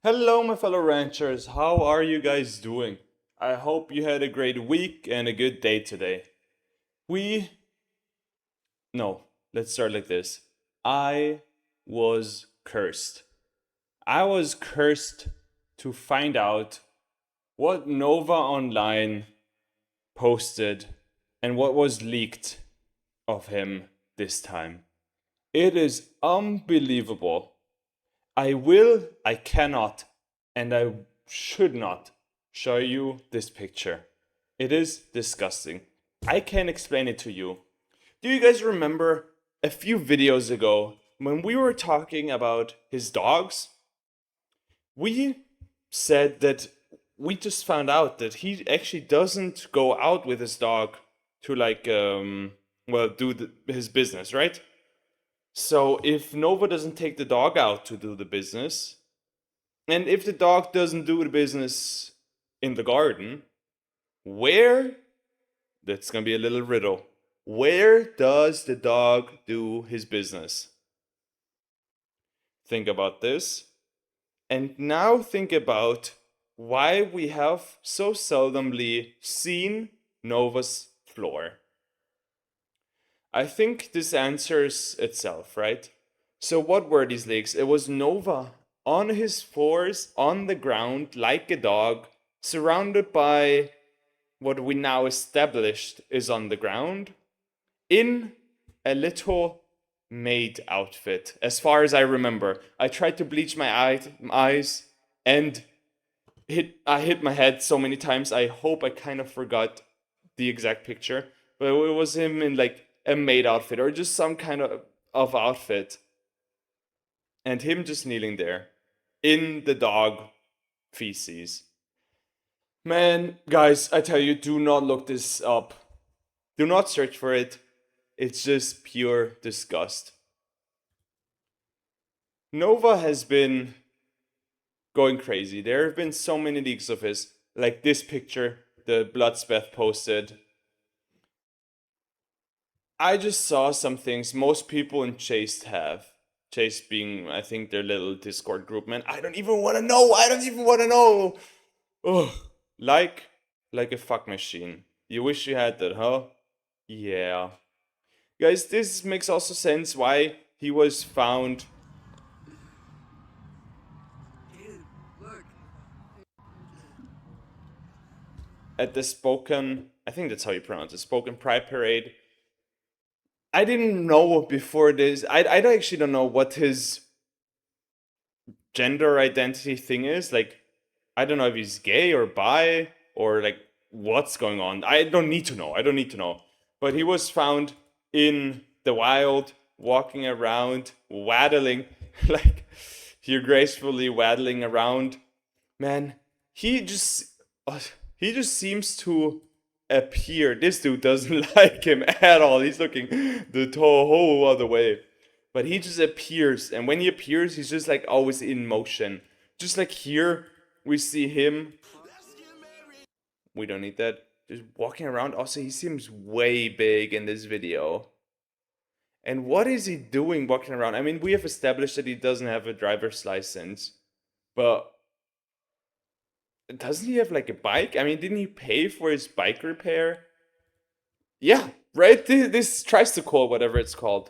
Hello, my fellow ranchers. How are you guys doing? I hope you had a great week and a good day today. We. No, let's start like this. I was cursed. I was cursed to find out what Nova Online posted and what was leaked of him this time. It is unbelievable. I cannot, and I should not show you this picture. It is disgusting. I can't explain it to you. Do you guys remember a few videos ago when we were talking about his dogs? We said that we just found out that he actually doesn't go out with his dog to do his business, right? So if Nova doesn't take the dog out to do the business, and if the dog doesn't do the business in the garden, where? That's gonna be a little riddle. Where does the dog do his business? Think about this. And now think about why we have so seldomly seen Nova's floor. I think this answers itself, right? So what were these leaks? It was Nova on his fours on the ground like a dog, surrounded by what we now established is on the ground, in a little maid outfit. As far as I remember, I tried to bleach my eyes and I hit my head so many times. I hope I kind of forgot the exact picture, but it was him in like a maid outfit or just some kind of outfit, and him just kneeling there in the dog feces. Man, guys, I tell you, do not look this up. Do not search for it. It's just pure disgust. Nova has been going crazy. There have been so many leaks of his, like this picture the Bloodspeth posted. I just saw some things most people in Chase have. Chase being, I think, their little Discord group, man. I don't even want to know. I don't even want to know. Ugh. Like, like a fuck machine. You wish you had that, huh? Yeah. Guys, this makes also sense why he was found at the Spoken, I think that's how you pronounce it, Spoken Pride Parade. I didn't know before this. I actually don't know what his gender identity thing is. Like, I don't know if he's gay or bi or like what's going on. I don't need to know. I don't need to know. But he was found in the wild, walking around, waddling, like here gracefully waddling around. Man, he just he just seems to appear. This dude doesn't like him at all. He's looking the whole other way. But he just appears, and when he appears, he's just like always in motion. Just like here, we see him. We don't need that. Just walking around. Also, he seems way big in this video. And what is he doing walking around? I mean, we have established that he doesn't have a driver's license, but doesn't he have like a bike? I mean, didn't he pay for his bike repair? Yeah, right. This tricycle, whatever it's called.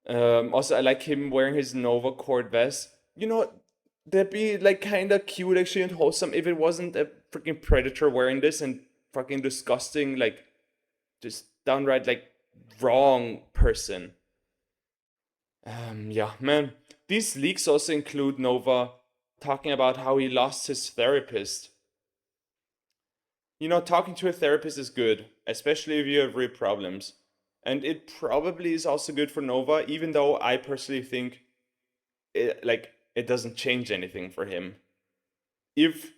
Also, I like him wearing his Nova Cord vest. You know, that'd be like kind of cute actually and wholesome if it wasn't a freaking predator wearing this and fucking disgusting, like just downright like wrong person. Yeah, man. These leaks also include Nova talking about how he lost his therapist. You know, talking to a therapist is good, especially if you have real problems. And it probably is also good for Nova, even though I personally think it doesn't change anything for him. If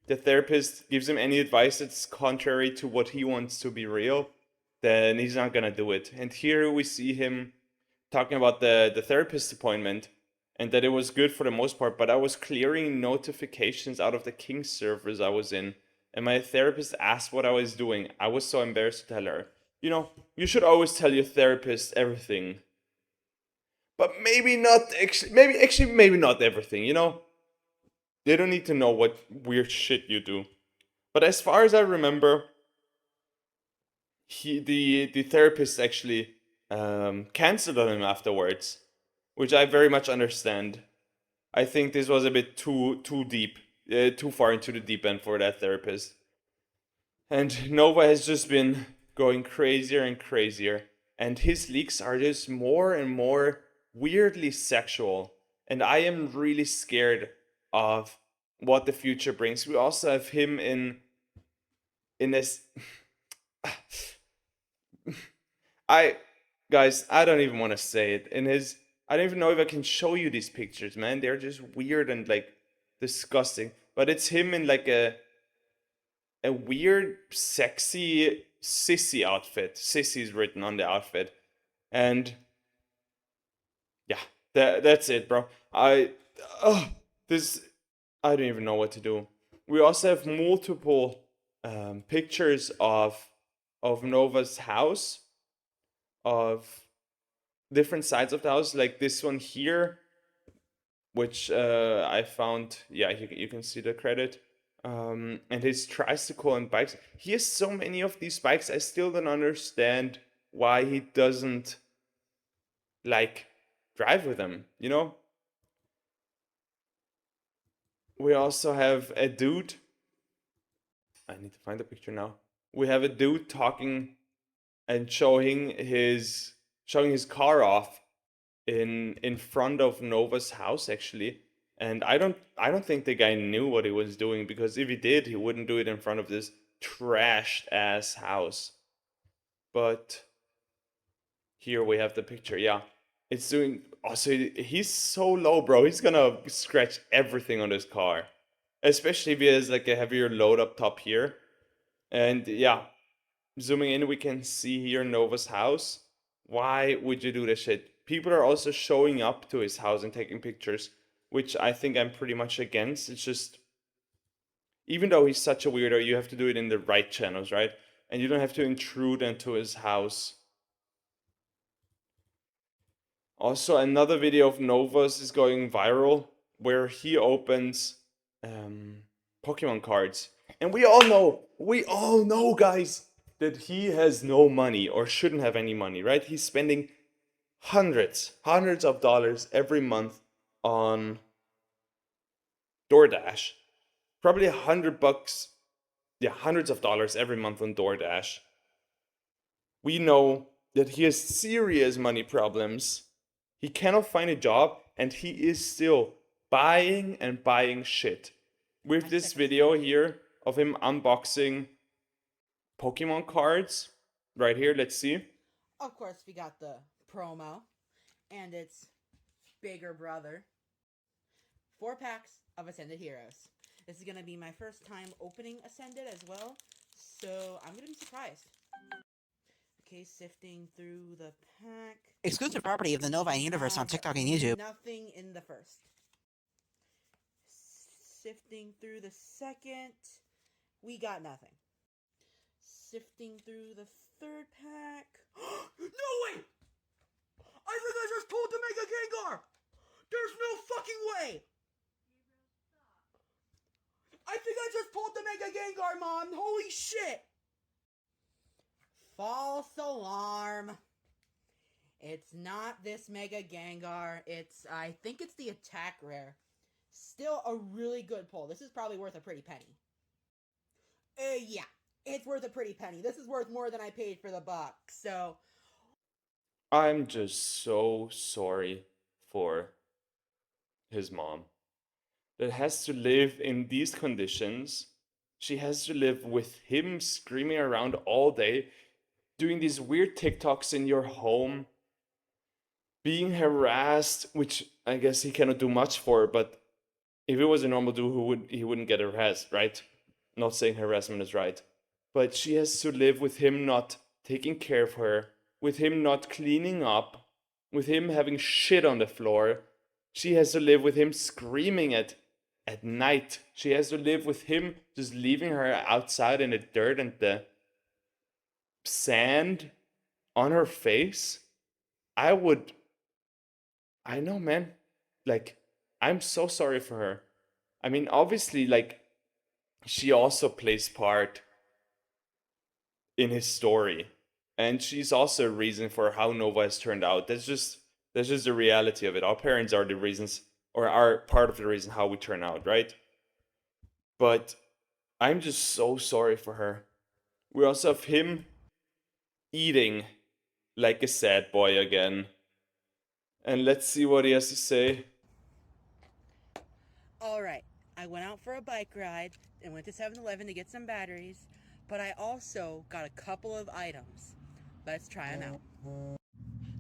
the therapist gives him any advice that's contrary to what he wants to be real, then he's not gonna do it. And here we see him talking about the therapist appointment and that it was good for the most part, but I was clearing notifications out of the King servers I was in, and my therapist asked what I was doing. I was so embarrassed to tell her. You know, you should always tell your therapist everything. But maybe not actually maybe not everything, you know? They don't need to know what weird shit you do. But as far as I remember, the therapist actually canceled on him afterwards, which I very much understand. I think this was a bit too deep, too far into the deep end for that therapist. And Nova has just been going crazier and crazier, and his leaks are just more and more weirdly sexual. And I am really scared of what the future brings. We also have him in this. I guys, I don't even want to say it. In his, I don't even know if I can show you these pictures, man. They're just weird and like disgusting. But it's him in like a weird, sexy sissy outfit. Sissy is written on the outfit, and yeah, that's it, bro. Uh, this, I don't even know what to do. We also have multiple pictures of Nova's house, of different sides of the house, like this one here, which I found. Yeah, you can see the credit. And his tricycle and bikes. He has so many of these bikes. I still don't understand why he doesn't like drive with them. You know. We also have a dude. I need to find the picture now. We have a dude talking and showing his car off in front of Nova's house actually. And I don't think the guy knew what he was doing, because if he did, he wouldn't do it in front of this trashed ass house. But here we have the picture. Yeah. It's doing also, he's so low, bro. He's gonna scratch everything on his car. Especially if he has like a heavier load up top here. And yeah, zooming in, we can see here Nova's house. Why would you do this shit? People are also showing up to his house and taking pictures, which I think I'm pretty much against. It's just, even though he's such a weirdo, you have to do it in the right channels, right? And you don't have to intrude into his house. Also, another video of Nova's is going viral where he opens um, Pokemon cards. And we all know, guys, that he has no money or shouldn't have any money, right? He's spending hundreds of dollars every month on DoorDash. Probably $100, yeah, hundreds of dollars every month on DoorDash. We know that he has serious money problems. He cannot find a job, and he is still buying and buying shit. With this video here of him unboxing Pokemon cards, right here, let's see. Of course, we got the promo, and it's bigger brother. 4 packs of Ascended Heroes. This is going to be my first time opening Ascended as well, so I'm going to be surprised. Okay, sifting through the pack. Exclusive property of the Nova Universe on TikTok and YouTube. Nothing in the first. Sifting through the second. We got nothing. Sifting through the third pack. No way! I think I just pulled the Mega Gengar! There's no fucking way! I think I just pulled the Mega Gengar, Mom! Holy shit! False alarm. It's not this Mega Gengar. I think it's the attack rare. Still a really good pull. This is probably worth a pretty penny. Yeah. It's worth a pretty penny. This is worth more than I paid for the box, so... I'm just so sorry for his mom that has to live in these conditions. She has to live with him screaming around all day, doing these weird TikToks in your home, being harassed, which I guess he cannot do much for, but if it was a normal dude, he wouldn't get harassed, right? Not saying harassment is right. But she has to live with him not taking care of her, with him not cleaning up, with him having shit on the floor. She has to live with him screaming at night. She has to live with him just leaving her outside in the dirt and the sand on her face. I know, man. Like, I'm so sorry for her. I mean, obviously, like, she also plays part in his story, and she's also a reason for how Nova has turned out. That's just the reality of it. Our parents are the reasons, or are part of the reason how we turn out, right? But I'm just so sorry for her. We also have him eating like a sad boy again. And let's see what he has to say. Alright, I went out for a bike ride and went to 7-Eleven to get some batteries, but I also got a couple of items. Let's try them out.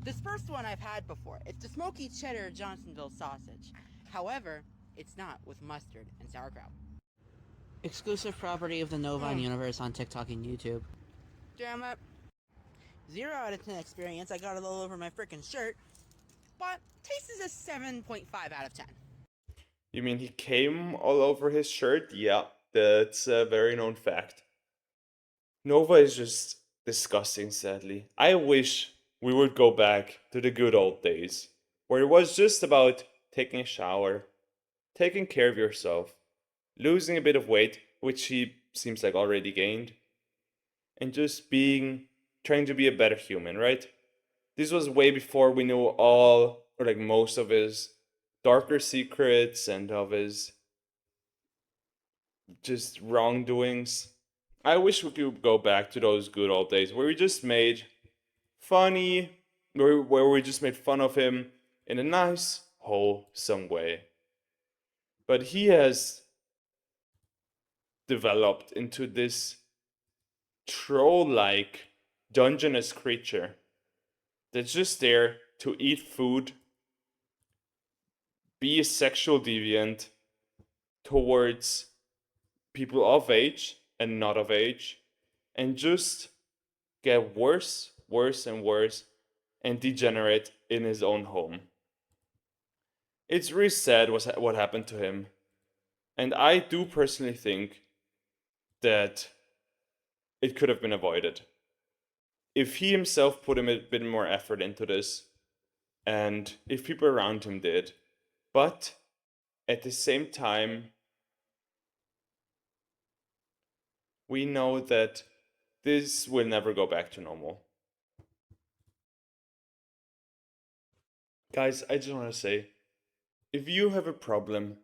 This first one I've had before. It's the smoky cheddar Johnsonville sausage. However, it's not with mustard and sauerkraut. Exclusive property of the Nova universe on TikTok and YouTube. Damn it. 0 out of 10 experience. I got it all over my freaking shirt. But taste is a 7.5 out of 10. You mean he came all over his shirt? Yeah, that's a very known fact. Nova is just disgusting, sadly. I wish we would go back to the good old days, where it was just about taking a shower, taking care of yourself, losing a bit of weight, which he seems like already gained, and just trying to be a better human, right? This was way before we knew all, or like most of his darker secrets and of his just wrongdoings. I wish we could go back to those good old days where we just made funny, where we just made fun of him in a nice, wholesome way. But he has developed into this troll like, dungeness creature that's just there to eat food, be a sexual deviant towards people of age and not of age, and just get worse, worse, and worse, and degenerate in his own home. It's really sad what happened to him, and I do personally think that it could have been avoided if he himself put a bit more effort into this, and if people around him did. But at the same time, we know that this will never go back to normal. Guys, I just want to say, if you have a problem,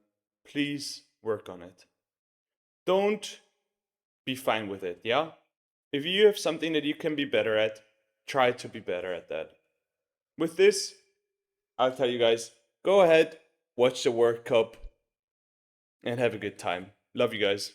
please work on it. Don't be fine with it, yeah? If you have something that you can be better at, try to be better at that. With this, I'll tell you guys, go ahead, watch the World Cup, and have a good time. Love you guys.